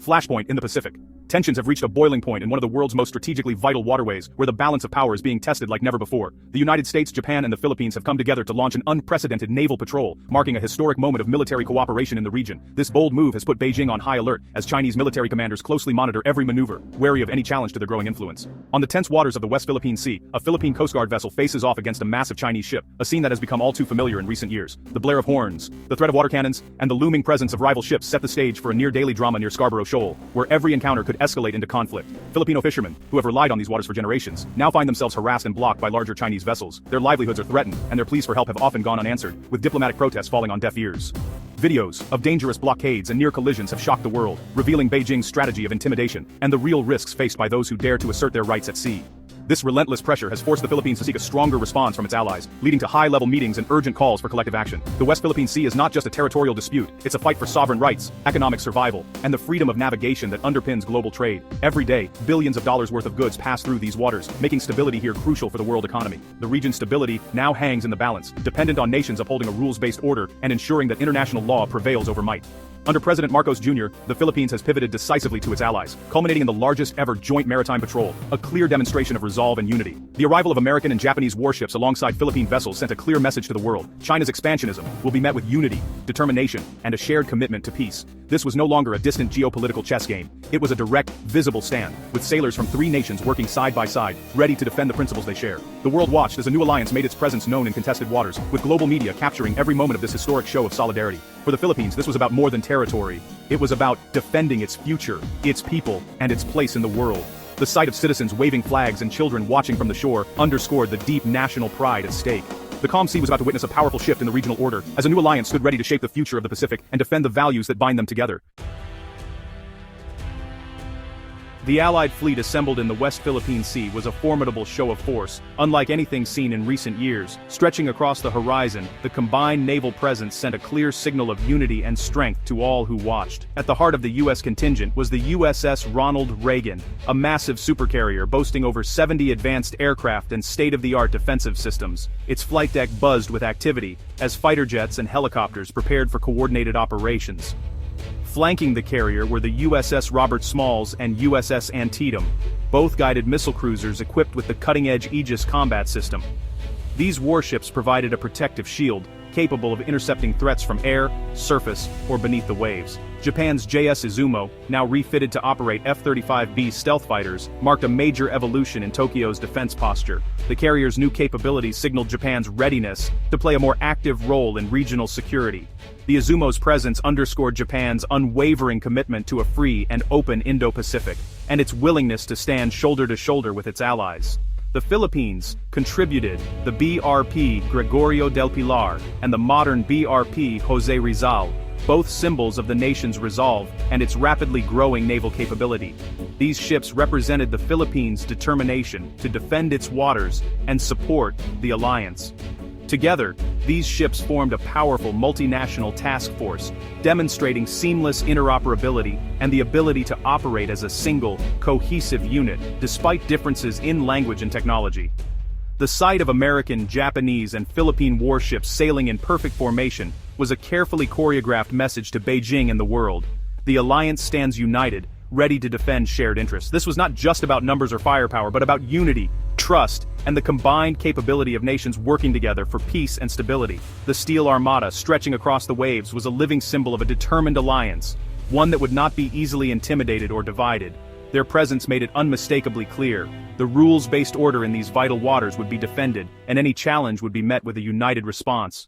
Flashpoint in the Pacific. Tensions have reached a boiling point in one of the world's most strategically vital waterways, where the balance of power is being tested like never before. The United States, Japan, and the Philippines have come together to launch an unprecedented naval patrol, marking a historic moment of military cooperation in the region. This bold move has put Beijing on high alert, as Chinese military commanders closely monitor every maneuver, wary of any challenge to their growing influence. On the tense waters of the West Philippine Sea, a Philippine Coast Guard vessel faces off against a massive Chinese ship, a scene that has become all too familiar in recent years. The blare of horns, the threat of water cannons, and the looming presence of rival ships set the stage for a near-daily drama near Scarborough Shoal, where every encounter could escalate into conflict. Filipino fishermen, who have relied on these waters for generations, now find themselves harassed and blocked by larger Chinese vessels. Their livelihoods are threatened, and their pleas for help have often gone unanswered, with diplomatic protests falling on deaf ears. Videos of dangerous blockades and near collisions have shocked the world, revealing Beijing's strategy of intimidation and the real risks faced by those who dare to assert their rights at sea. This relentless pressure has forced the Philippines to seek a stronger response from its allies, leading to high-level meetings and urgent calls for collective action. The West Philippine Sea is not just a territorial dispute, it's a fight for sovereign rights, economic survival, and the freedom of navigation that underpins global trade. Every day, billions of dollars worth of goods pass through these waters, making stability here crucial for the world economy. The region's stability now hangs in the balance, dependent on nations upholding a rules-based order and ensuring that international law prevails over might. Under President Marcos Jr., the Philippines has pivoted decisively to its allies, culminating in the largest ever Joint Maritime Patrol, a clear demonstration of resolve and unity. The arrival of American and Japanese warships alongside Philippine vessels sent a clear message to the world. China's expansionism will be met with unity, determination, and a shared commitment to peace. This was no longer a distant geopolitical chess game. It was a direct, visible stand, with sailors from three nations working side by side, ready to defend the principles they share. The world watched as a new alliance made its presence known in contested waters, with global media capturing every moment of this historic show of solidarity. For the Philippines, this was about more than territory. It was about defending its future, its people, and its place in the world. The sight of citizens waving flags and children watching from the shore underscored the deep national pride at stake. The calm sea was about to witness a powerful shift in the regional order, as a new alliance stood ready to shape the future of the Pacific and defend the values that bind them together. The Allied fleet assembled in the West Philippine Sea was a formidable show of force, unlike anything seen in recent years. Stretching across the horizon, the combined naval presence sent a clear signal of unity and strength to all who watched. At the heart of the U.S. contingent was the USS Ronald Reagan, a massive supercarrier boasting over 70 advanced aircraft and state-of-the-art defensive systems. Its flight deck buzzed with activity, as fighter jets and helicopters prepared for coordinated operations. Flanking the carrier were the USS Robert Smalls and USS Antietam, both guided missile cruisers equipped with the cutting-edge Aegis combat system. These warships provided a protective shield, capable of intercepting threats from air, surface, or beneath the waves. Japan's JS Izumo, now refitted to operate F-35B stealth fighters, marked a major evolution in Tokyo's defense posture. The carrier's new capabilities signaled Japan's readiness to play a more active role in regional security. The Izumo's presence underscored Japan's unwavering commitment to a free and open Indo-Pacific, and its willingness to stand shoulder to shoulder with its allies. The Philippines contributed the BRP Gregorio del Pilar and the modern BRP Jose Rizal, both symbols of the nation's resolve and its rapidly growing naval capability. These ships represented the Philippines' determination to defend its waters and support the alliance. Together, these ships formed a powerful multinational task force, demonstrating seamless interoperability and the ability to operate as a single, cohesive unit, despite differences in language and technology. The sight of American, Japanese, and Philippine warships sailing in perfect formation was a carefully choreographed message to Beijing and the world. The alliance stands united, ready to defend shared interests. This was not just about numbers or firepower, but about unity, trust, and the combined capability of nations working together for peace and stability. The Steel Armada, stretching across the waves, was a living symbol of a determined alliance, one that would not be easily intimidated or divided. Their presence made it unmistakably clear. The rules-based order in these vital waters would be defended, and any challenge would be met with a united response.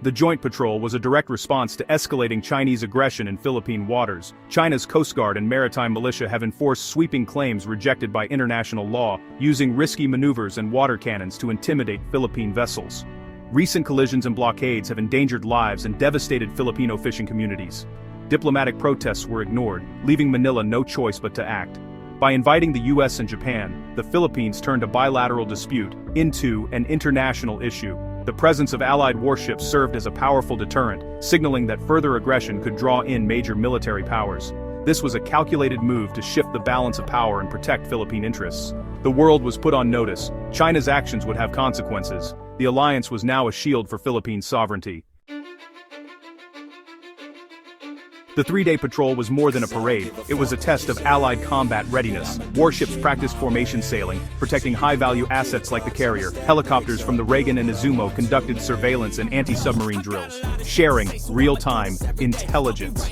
The Joint Patrol was a direct response to escalating Chinese aggression in Philippine waters. China's Coast Guard and maritime militia have enforced sweeping claims rejected by international law, using risky maneuvers and water cannons to intimidate Philippine vessels. Recent collisions and blockades have endangered lives and devastated Filipino fishing communities. Diplomatic protests were ignored, leaving Manila no choice but to act. By inviting the US and Japan, the Philippines turned a bilateral dispute into an international issue. The presence of Allied warships served as a powerful deterrent, signaling that further aggression could draw in major military powers. This was a calculated move to shift the balance of power and protect Philippine interests. The world was put on notice. China's actions would have consequences. The alliance was now a shield for Philippine sovereignty. The three-day patrol was more than a parade, it was a test of Allied combat readiness. Warships practiced formation sailing, protecting high-value assets like the carrier. Helicopters from the Reagan and Izumo conducted surveillance and anti-submarine drills, sharing real-time intelligence.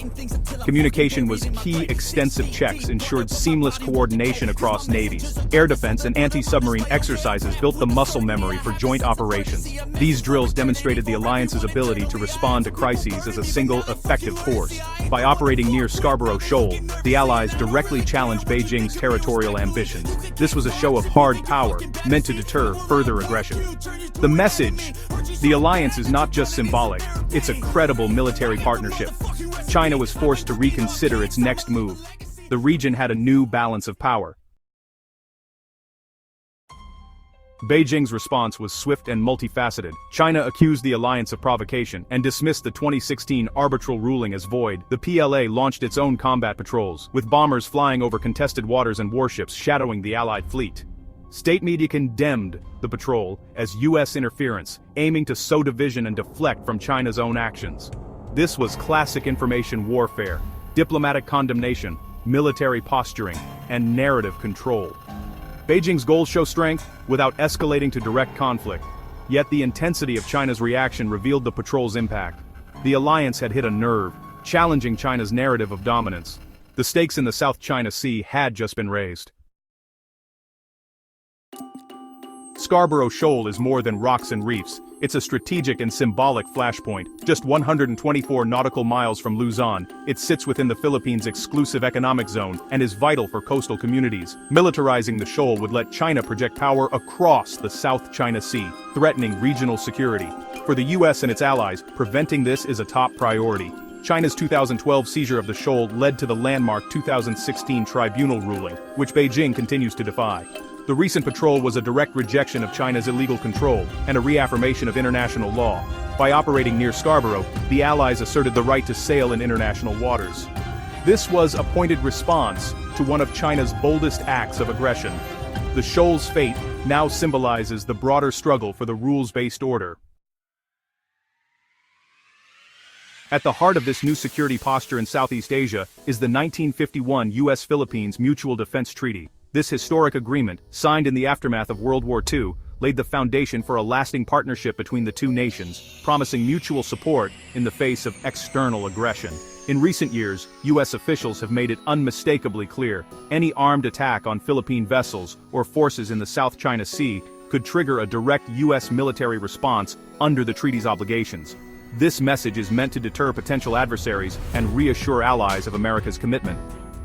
Communication was key. Extensive checks ensured seamless coordination across navies. Air defense and anti-submarine exercises built the muscle memory for joint operations. These drills demonstrated the alliance's ability to respond to crises as a single, effective force. By operating near Scarborough Shoal, the Allies directly challenged Beijing's territorial ambitions. This was a show of hard power, meant to deter further aggression. The message: the alliance is not just symbolic, it's a credible military partnership. China was forced to reconsider its next move. The region had a new balance of power. Beijing's response was swift and multifaceted. China accused the alliance of provocation and dismissed the 2016 arbitral ruling as void. The PLA launched its own combat patrols, with bombers flying over contested waters and warships shadowing the Allied fleet. State media condemned the patrol as U.S. interference, aiming to sow division and deflect from China's own actions. This was classic information warfare, diplomatic condemnation, military posturing, and narrative control. Beijing's goals show strength without escalating to direct conflict. Yet the intensity of China's reaction revealed the patrol's impact. The alliance had hit a nerve, challenging China's narrative of dominance. The stakes in the South China Sea had just been raised. Scarborough Shoal is more than rocks and reefs. It's a strategic and symbolic flashpoint. Just 124 nautical miles from Luzon, it sits within the Philippines' exclusive economic zone and is vital for coastal communities. Militarizing the shoal would let China project power across the South China Sea, threatening regional security. For the U.S. and its allies, preventing this is a top priority. China's 2012 seizure of the shoal led to the landmark 2016 tribunal ruling, which Beijing continues to defy. The recent patrol was a direct rejection of China's illegal control and a reaffirmation of international law. By operating near Scarborough, the Allies asserted the right to sail in international waters. This was a pointed response to one of China's boldest acts of aggression. The shoal's fate now symbolizes the broader struggle for the rules-based order. At the heart of this new security posture in Southeast Asia is the 1951 U.S.-Philippines Mutual Defense Treaty. This historic agreement, signed in the aftermath of World War II, laid the foundation for a lasting partnership between the two nations, promising mutual support in the face of external aggression. In recent years, U.S. officials have made it unmistakably clear, any armed attack on Philippine vessels or forces in the South China Sea could trigger a direct U.S. military response under the treaty's obligations. This message is meant to deter potential adversaries and reassure allies of America's commitment.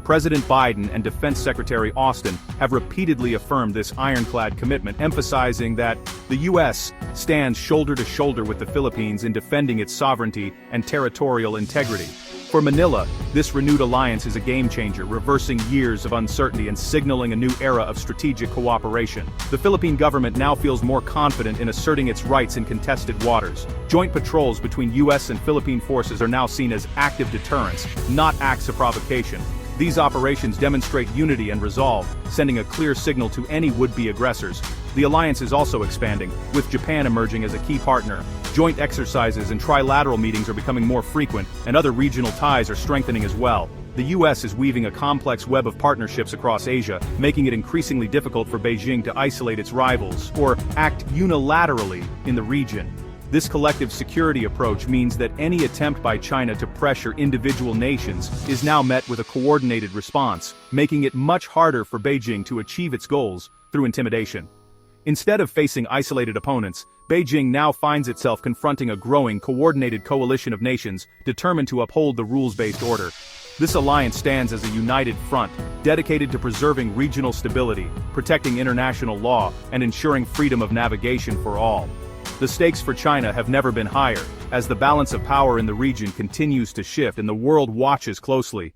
President Biden and Defense Secretary Austin have repeatedly affirmed this ironclad commitment, emphasizing that the U.S. stands shoulder to shoulder with the Philippines in defending its sovereignty and territorial integrity. For Manila, this renewed alliance is a game-changer, reversing years of uncertainty and signaling a new era of strategic cooperation. The Philippine government now feels more confident in asserting its rights in contested waters. Joint patrols between U.S. and Philippine forces are now seen as active deterrence, not acts of provocation. These operations demonstrate unity and resolve, sending a clear signal to any would-be aggressors. The alliance is also expanding, with Japan emerging as a key partner. Joint exercises and trilateral meetings are becoming more frequent, and other regional ties are strengthening as well. The U.S. is weaving a complex web of partnerships across Asia, making it increasingly difficult for Beijing to isolate its rivals or act unilaterally in the region. This collective security approach means that any attempt by China to pressure individual nations is now met with a coordinated response, making it much harder for Beijing to achieve its goals through intimidation. Instead of facing isolated opponents, Beijing now finds itself confronting a growing, coordinated coalition of nations determined to uphold the rules-based order. This alliance stands as a united front, dedicated to preserving regional stability, protecting international law, and ensuring freedom of navigation for all. The stakes for China have never been higher, as the balance of power in the region continues to shift and the world watches closely.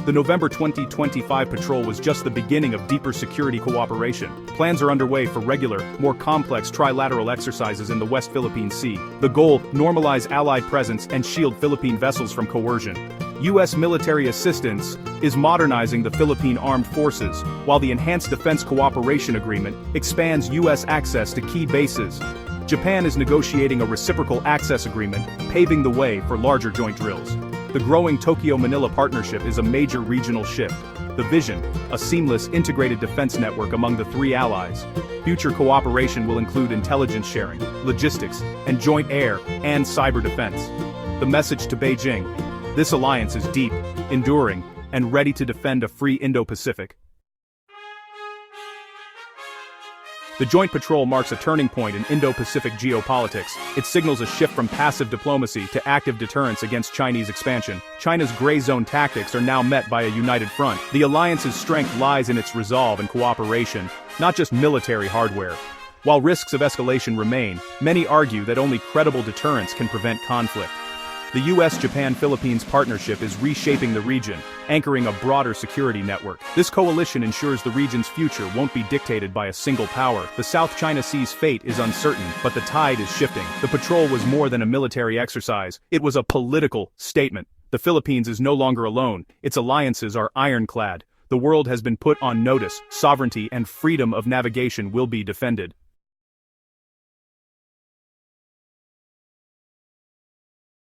The November 2025 patrol was just the beginning of deeper security cooperation. Plans are underway for regular, more complex trilateral exercises in the West Philippine Sea. The goal: normalize Allied presence and shield Philippine vessels from coercion. U.S. military assistance is modernizing the Philippine Armed Forces, while the Enhanced Defense Cooperation Agreement expands U.S. access to key bases. Japan is negotiating a reciprocal access agreement, paving the way for larger joint drills. The growing Tokyo-Manila partnership is a major regional shift. The vision, a seamless, integrated defense network among the three allies. Future cooperation will include intelligence sharing, logistics, and joint air and cyber defense. The message to Beijing: this alliance is deep, enduring, and ready to defend a free Indo-Pacific. The Joint Patrol marks a turning point in Indo-Pacific geopolitics. It signals a shift from passive diplomacy to active deterrence against Chinese expansion. China's gray zone tactics are now met by a united front. The alliance's strength lies in its resolve and cooperation, not just military hardware. While risks of escalation remain, many argue that only credible deterrence can prevent conflict. The US-Japan-Philippines partnership is reshaping the region, anchoring a broader security network. This coalition ensures the region's future won't be dictated by a single power. The South China Sea's fate is uncertain, but the tide is shifting. The patrol was more than a military exercise, it was a political statement. The Philippines is no longer alone, its alliances are ironclad. The world has been put on notice, sovereignty and freedom of navigation will be defended.